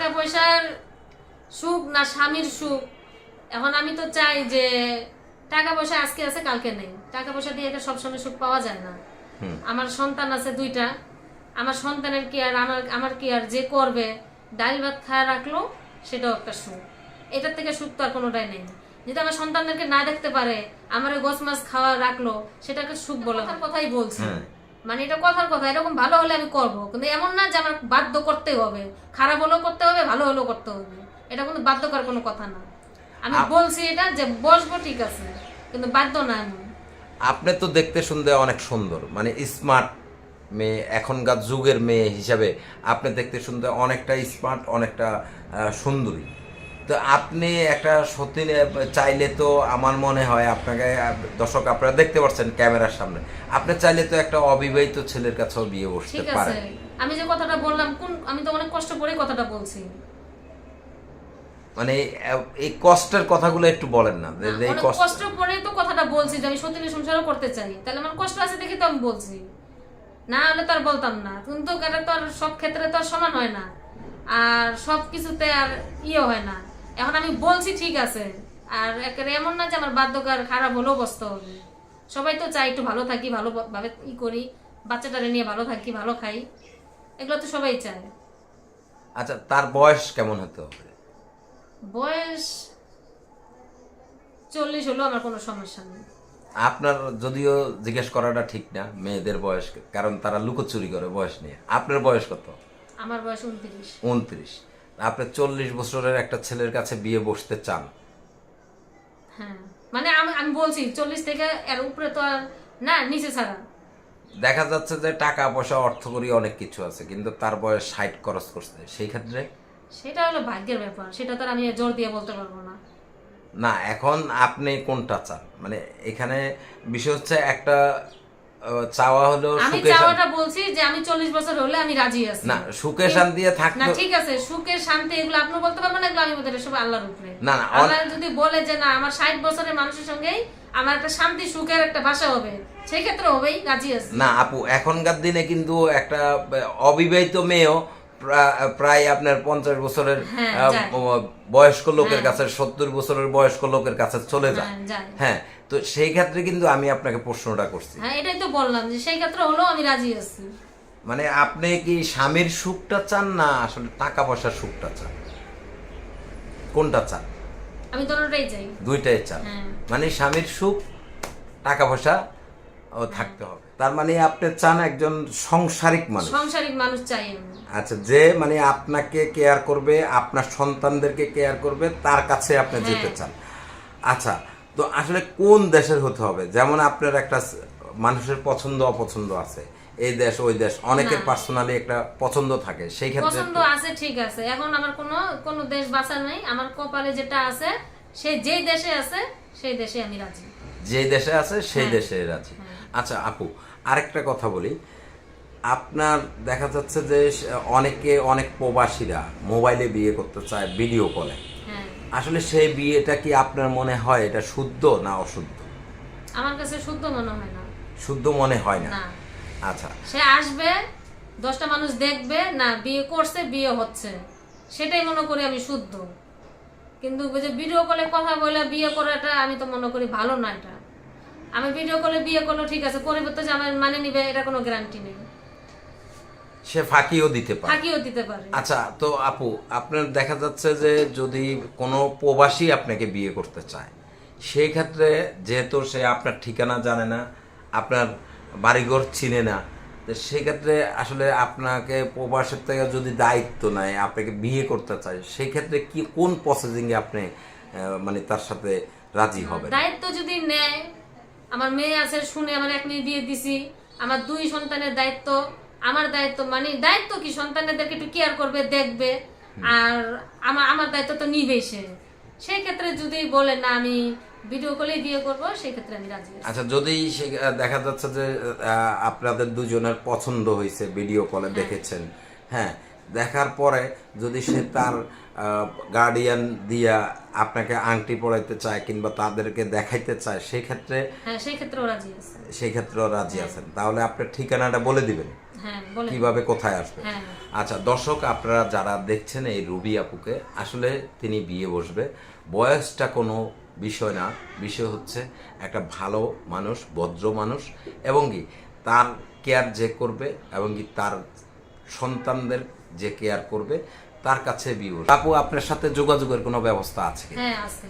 টাকা পয়সার সুখ না স্বামীর সুখ, এখন আমি তো চাই যে টাকা পয়সা আজকে আছে কালকে নেই, টাকা পয়সা দিয়ে এটা সবসময় সুখ পাওয়া যায় না। আমার সন্তান আছে 2টা, আমার সন্তানের কেয়ার আমার কেয়ার যে করবে, ডাল ভাত খাওয়া রাখলো সেটাও একটা সুখ। এটার থেকে সুখ তো আর কোনোটাই নেই। যদি আমার সন্তানদেরকে না দেখতে পারে, আমার গোছ মাছ খাওয়া রাখলো, সেটাকে সুখ বলে কথাই বলছি। মানে এটা কথার কথা, এরকম ভালো হলে আমি করবো, কিন্তু এমন না যে আমার বাধ্য করতে হবে, খারাপ হলেও করতে হবে ভালো হলেও করতে হবে, এটা কোনো বাধ্যকর কোনো কথা না। আমি বলছি এটা যে বসবো ঠিক আছে, কিন্তু বাধ্য না এমন। আপনি তো দেখতে শুনতে অনেক সুন্দর, মানে স্মার্ট মেয়ে, এখনকার যুগের মেয়ে হিসাবে আপনি দেখতে শুনতে অনেকটা স্মার্ট, অনেকটা সুন্দরী। তো আপনি একটা সত্যি চাইলে তো আমার মনে হয় আপনাকে, দর্শক আপনারা দেখতে পাচ্ছেন ক্যামেরার সামনে, আপনি চাইলে তো একটা অবিবাহিত ছেলের কাছেও বিয়ে বসতে ঠিক পারেন। আছে, আমি যে কথাটা বললাম আমি তো অনেক কষ্ট করে কথাটা বলছি। মানে এই কষ্টের কথাগুলো একটু বলেন না, যে এই অনেক কষ্ট করে তো কথাটা বলছি যে আমি সত্যি সংসারও করতে চাই, তাহলে আমার কষ্ট আছে দেখে তো আমি বলছি, না হলে তো আর বলতাম না। কিন্তু এটা তো আর সব ক্ষেত্রে তো আর সমান হয় না, আর সব কিছুতে আর হয় না। এখন আমি বলছি ঠিক আছে, আর একেবারে এমন না যে আমার বাধ্যকর খারাপ হলেও বসতে হবে। সবাই তো চাই একটু ভালো থাকি, ভালোভাবে করি, বাচ্চাটারে নিয়ে ভালো থাকি, ভালো খাই, এগুলো তো সবাই চায়। আচ্ছা, তার বয়স কেমন হতে হবে? বয়স 40 হলেও আমার কোনো সমস্যা নেই। আপনার যদিও জিজ্ঞেস করাটা ঠিক না মেয়েদের বয়স, কারণ তারা লুকোচুরি করে বয়স নিয়ে। আপনার বয়স কত? আমার বয়স 29। 29। আপনি 40 বছরের একটা ছেলের কাছে বিয়ে বসতে চান? হ্যাঁ, মানে আমি বলছি 40 থেকে এর উপরে তো আর না, নিচে ছাড়া। দেখা যাচ্ছে যে টাকা পয়সা অর্থকরী অনেক কিছু আছে, কিন্তু তার বয়স 60 খরচ করছে, সেই ক্ষেত্রে সেটা হলো ভাগ্যের ব্যাপার, সেটা তো আর আমি জোর দিয়ে বলতে পারবো না। না। এখন আপনি কোনটা চান? মানে এখানে বিষয় হচ্ছে একটা চাওয়া হলো আমি সুখে চাওয়াটা বলছি যে আমি 40 বছর হলে আমি রাজি আছি। না, সুখে শান্তি থাকতে। না ঠিক আছে, সুখের শান্তি এগুলো আপনি বলতে পারবেন না, এগুলো আমি বলতে, সব আল্লাহর উপরে। না না, আল্লাহ যদি বলে যে না আমার 60 বছরের মানুষের সঙ্গেই আমার একটা শান্তি সুখের একটা ভাষা হবে, সেই ক্ষেত্রে হবেই, রাজি আছি। না আপু, এখনকার দিনে কিন্তু একটা অবিবাহিত মেয়েও প্রায় আপনার 50 বছরের বয়স্ক লোকের কাছে, 70 বছরের বয়স্ক লোকের কাছে চলে যায়। হ্যাঁ, তো সেই ক্ষেত্রে কিন্তু আমি আপনাকে প্রশ্নটা করছি। হ্যাঁ, এটাই তো বললাম যে সেই ক্ষেত্রে হলেও আমি রাজি আছি। মানে আপনি কি স্বামীর সুখটা চান না আসলে টাকা পয়সার সুখটা চান? কোনটা চান? আমি দুটোটাই চাই। দুইটাই চান? মানে স্বামীর সুখ, টাকা পয়সা থাকতে হবে, তার মানে আপনি চান একজন সাংসারিক মানুষ। সাংসারিক মানুষ চাই আমি। আচ্ছা, যে মানে আপনাকে কেয়ার করবে, আপনার সন্তানদেরকে কেয়ার করবে, তার কাছে আপনি যেতে চান। আচ্ছা, তো আসলে কোন দেশের হতে হবে? যেমন আপনার একটা মানুষের পছন্দ অপছন্দ আছে, এই দেশ ওই দেশ, অনেকের পার্সোনালি একটা পছন্দ থাকে, সেই ক্ষেত্রে পছন্দ আছে ঠিক আছে। এখন আমার কোনো দেশ বাঁচা নাই, আমার কপালে যেটা আছে, সে যেই দেশে আছে সেই দেশে আমি রাজি। যে দেশে আছে সেই দেশে রাজি। আচ্ছা আপু, আরেকটা কথা বলি, আপনার দেখা যাচ্ছে যে অনেক প্রবাসীরা মোবাইলে বিয়ে করতে চায়, ভিডিও কলে। আসলে সেই বিয়েটা কি আপনার মনে হয় এটা শুদ্ধ না অশুদ্ধ? আমার কাছে শুদ্ধ মনে হয় না। শুদ্ধ মনে হয় না? আচ্ছা, সে আসবে, 10টা মানুষ দেখবে, না বিয়ে করছে, বিয়ে হচ্ছে, সেটাই মনে করি আমি শুদ্ধ। কিন্তু যে ভিডিও কলে কথা বলে বিয়ে করাটা আমি তো মনে করি ভালো না। এটা আমি ভিডিও কলে বিয়ে করলো ঠিক আছে, পরিবর্তে যে আমার মানে নিবে এটা কোনো গ্যারান্টি নেই। সে ফাঁকিও দিতে পারে। আচ্ছা, তো আপু আপনার দেখা যাচ্ছে যে যদি কোনো প্রবাসী আপনাকে বিয়ে করতে চায়, সেই ক্ষেত্রে যেহেতু সে আপনার ঠিকানা জানে না, আপনার বাড়িঘর চিনে না, তো সেই ক্ষেত্রে আসলে আপনাকে প্রবাসের থেকে যদি দায়িত্ব নেয়, আপনাকে বিয়ে করতে চায়, সেই ক্ষেত্রে কি কোন প্রসেসিংয়ে আপনি মানে তার সাথে রাজি হবেন? দায়িত্ব যদি নেয়, আমার মেয়ে আছে শুনে আমার 1 মেয়ে বিয়ে দিছি, আমার 2 সন্তানের দায়িত্ব, আমার দায়িত্ব, মানে দায়িত্ব কি সন্তানদেরকে একটু কেয়ার করবে, দেখবে, আর আমার দায়িত্ব তো নিবেই সে। সেই ক্ষেত্রে যদি বলে না আমি ভিডিও কলে বিয়ে করব, সেই ক্ষেত্রে আমি রাজি আছি। আচ্ছা, যদি দেখা যাচ্ছে যে আপনাদের দুজনের পছন্দ হয়েছে, ভিডিও কলে দেখেছেন, হ্যাঁ, দেখার পরে যদি সে তার গার্ডিয়ান দিয়া আপনাকে আংটি পরাইতে চায় কিংবা তাদেরকে দেখাইতে চায়, সেই ক্ষেত্রে সেই ক্ষেত্রেও রাজি আছে। সেই ক্ষেত্রেও রাজি আছেন, তাহলে আপনার ঠিকানাটা বলে দিবেন। হ্যাঁ বলেন। কিভাবে কোথায় আসবে। হ্যাঁ আচ্ছা দর্শক, আপনারা যারা দেখছেন এই রুবি আপুকে, আসলে তিনি বিয়ে বসবে, বয়সটা কোনো বিষয় না, বিষয় হচ্ছে একটা ভালো মানুষ, ভদ্র মানুষ, এবং কি তার কেয়ার যে করবে এবং কি তার সন্তানদের যে কেয়ার করবে, তার কাছে বিয়ে বসবে। আপু, আপনার সাথে যোগাযোগের কোনো ব্যবস্থা আছে কি? হ্যাঁ আছে।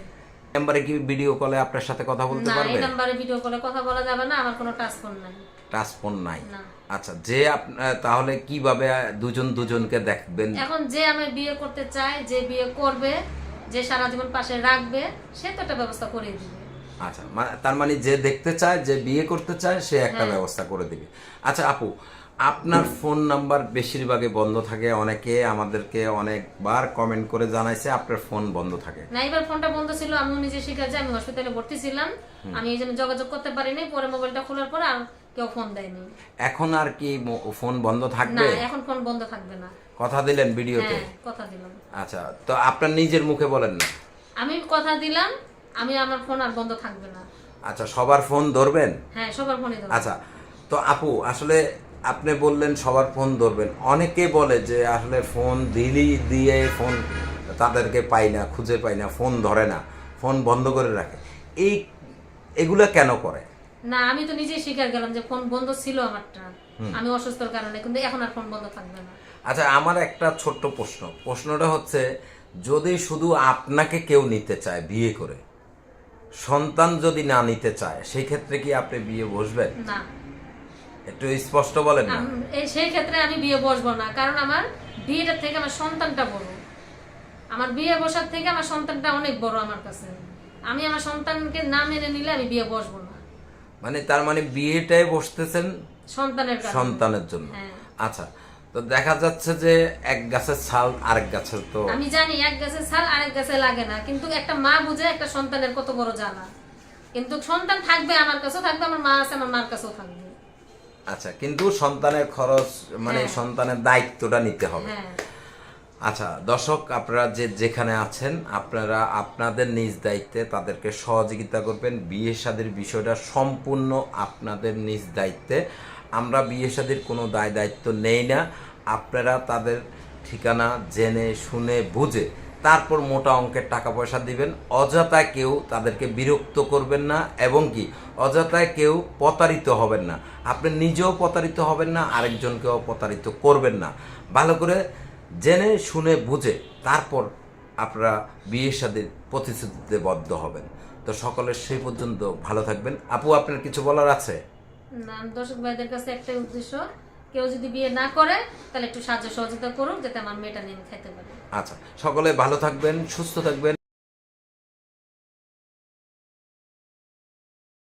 নাম্বারে কি ভিডিও কলে আপনার সাথে কথা বলতে না, এই পারবে? নাম্বারে ভিডিও কলে কথা বলা যাবে না, আমার কোনো টাচ ফোন নাই। টাচ ফোন নাই? না। আচ্ছা, যে তাহলে কিভাবে দুজন দুজনকে দেখবেন? এখন যে আমি বিয়ে করতে চাই, যে বিয়ে করবে, যে সারা জীবন পাশে রাখবে, সে তো একটা ব্যবস্থা করে দিবে। আচ্ছা, তার মানে যে দেখতে চায়, যে বিয়ে করতে চায়, সে একটা হ্যাঁ। ব্যবস্থা করে দিবে। আচ্ছা আপু, আপনার ফোন নাম্বার বেশিরভাগই বন্ধ থাকে, অনেকে আমাদেরকে অনেকবার কমেন্ট করে জানাইছে আপনার ফোন বন্ধ থাকে। না, এবার ফোনটা বন্ধ ছিল, আমি নিজে শিখেছি, আমি হসপিটালে ভর্তি ছিলাম, আমি এই জন্য যোগাযোগ করতে পারিনি। পরে মোবাইলটা খোলার পর আর কেউ ফোন দেয়নি। এখন আর কি ফোন বন্ধ না, থাকবে? এখন ফোন বন্ধ থাকবে না। কথা দিলেন ভিডিওতে? হ্যাঁ, কথা দিলাম। আচ্ছা, তো আপনার নিজের মুখে বলেন না। আমি কথা দিলাম, আমি আমার ফোন আর বন্ধ থাকবে না। আচ্ছা, সবার ফোন ধরবেন? হ্যাঁ, সবার ফোনই দেবো। আচ্ছা, তো আপু আসলে আপনি বললেন সবার ফোন ধরবেন, অনেকে বলে যে আসলে ফোন দিয়ে ফোন তাদেরকে পাই না, খুঁজে পাই না, ফোন ধরে না, ফোন বন্ধ করে রাখে, এগুলা কেন করে? না, আমি তো নিজেই স্বীকার গেলাম যে ফোন বন্ধ ছিল আমারটা, আমি অসুস্থর কারণে, কিন্তু এখন আর ফোন বন্ধ থাকবে না। আচ্ছা, আমার একটা ছোট্ট প্রশ্নটা হচ্ছে, যদি শুধু আপনাকে কেউ নিতে চায় বিয়ে করে, সন্তান যদি না নিতে চায়, সেই ক্ষেত্রে কি আপনি বিয়ে বসবেন? না, একটু স্পষ্ট বলেন না। সেই ক্ষেত্রে আমি বিয়ে বসবো না, কারণ আমার বিয়েটার থেকে আমার সন্তানটা বড়। আমার বিয়ে বসার থেকে আমার সন্তানটা অনেক বড় আমার কাছে। আমি আমার সন্তানকে না মেনে নিলে আমি বিয়ে বসবো না। মানে তার মানে বিয়েটাই বসতেছেন সন্তানের কারণে। সন্তানের জন্য। হ্যাঁ। আচ্ছা, তো দেখা যাচ্ছে যে এক গাছের ছাল আরেক গাছের তো। আমি জানি এক গাছের ছাল আরেক গাছে লাগে না, কিন্তু একটা মা বুঝে একটা সন্তানের কত বড় জ্বালা। কিন্তু সন্তান থাকবে, আমার কাছেও থাকবে, আমার মা আছে, আমার মার কাছেও থাকবে। আচ্ছা, কিন্তু সন্তানের খরচ মানে হ্যাঁ। সন্তানের দায়িত্বটা নিতে হবে। হ্যাঁ। আচ্ছা দর্শক, আপনারা যেখানে আছেন, আপনারা আপনাদের নিজ দায়িত্বে তাদেরকে সহযোগিতা করবেন। বিয়ে শাদীর বিষয়টা সম্পূর্ণ আপনাদের নিজ দায়িত্বে। আমরা বিয়ে শাদীর কোনো দায়িত্ব নেই না। আপনারা তাদের ঠিকানা জেনে শুনে বুঝে তারপর মোটা অঙ্কের টাকা পয়সা দিবেন। অযথায় কেউ তাদেরকে বিরক্ত করবেন না, এবং কি অযথায় কেউ প্রতারিত হবেন না। আপনি নিজেও প্রতারিত হবেন না, আরেকজনকেও প্রতারিত করবেন না। ভালো করে জেনে শুনে বুঝে তারপর আপনারা বিয়ের সাথে প্রতিশ্রুতিতে বদ্ধ হবেন। তো সকলের সেই পর্যন্ত ভালো থাকবেন। আপু, আপনার কিছু বলার আছে? না, দর্শক ভাইদের কাছে একটাই উদ্দেশ্য, কেউ যদি বিয়ে না করে তাহলে একটু সাহায্য সহযোগিতা করুক, যাতে আমার মেয়েটা নিয়ে খাইতে পারে। আচ্ছা, সকলে ভালো থাকবেন, সুস্থ থাকবেন।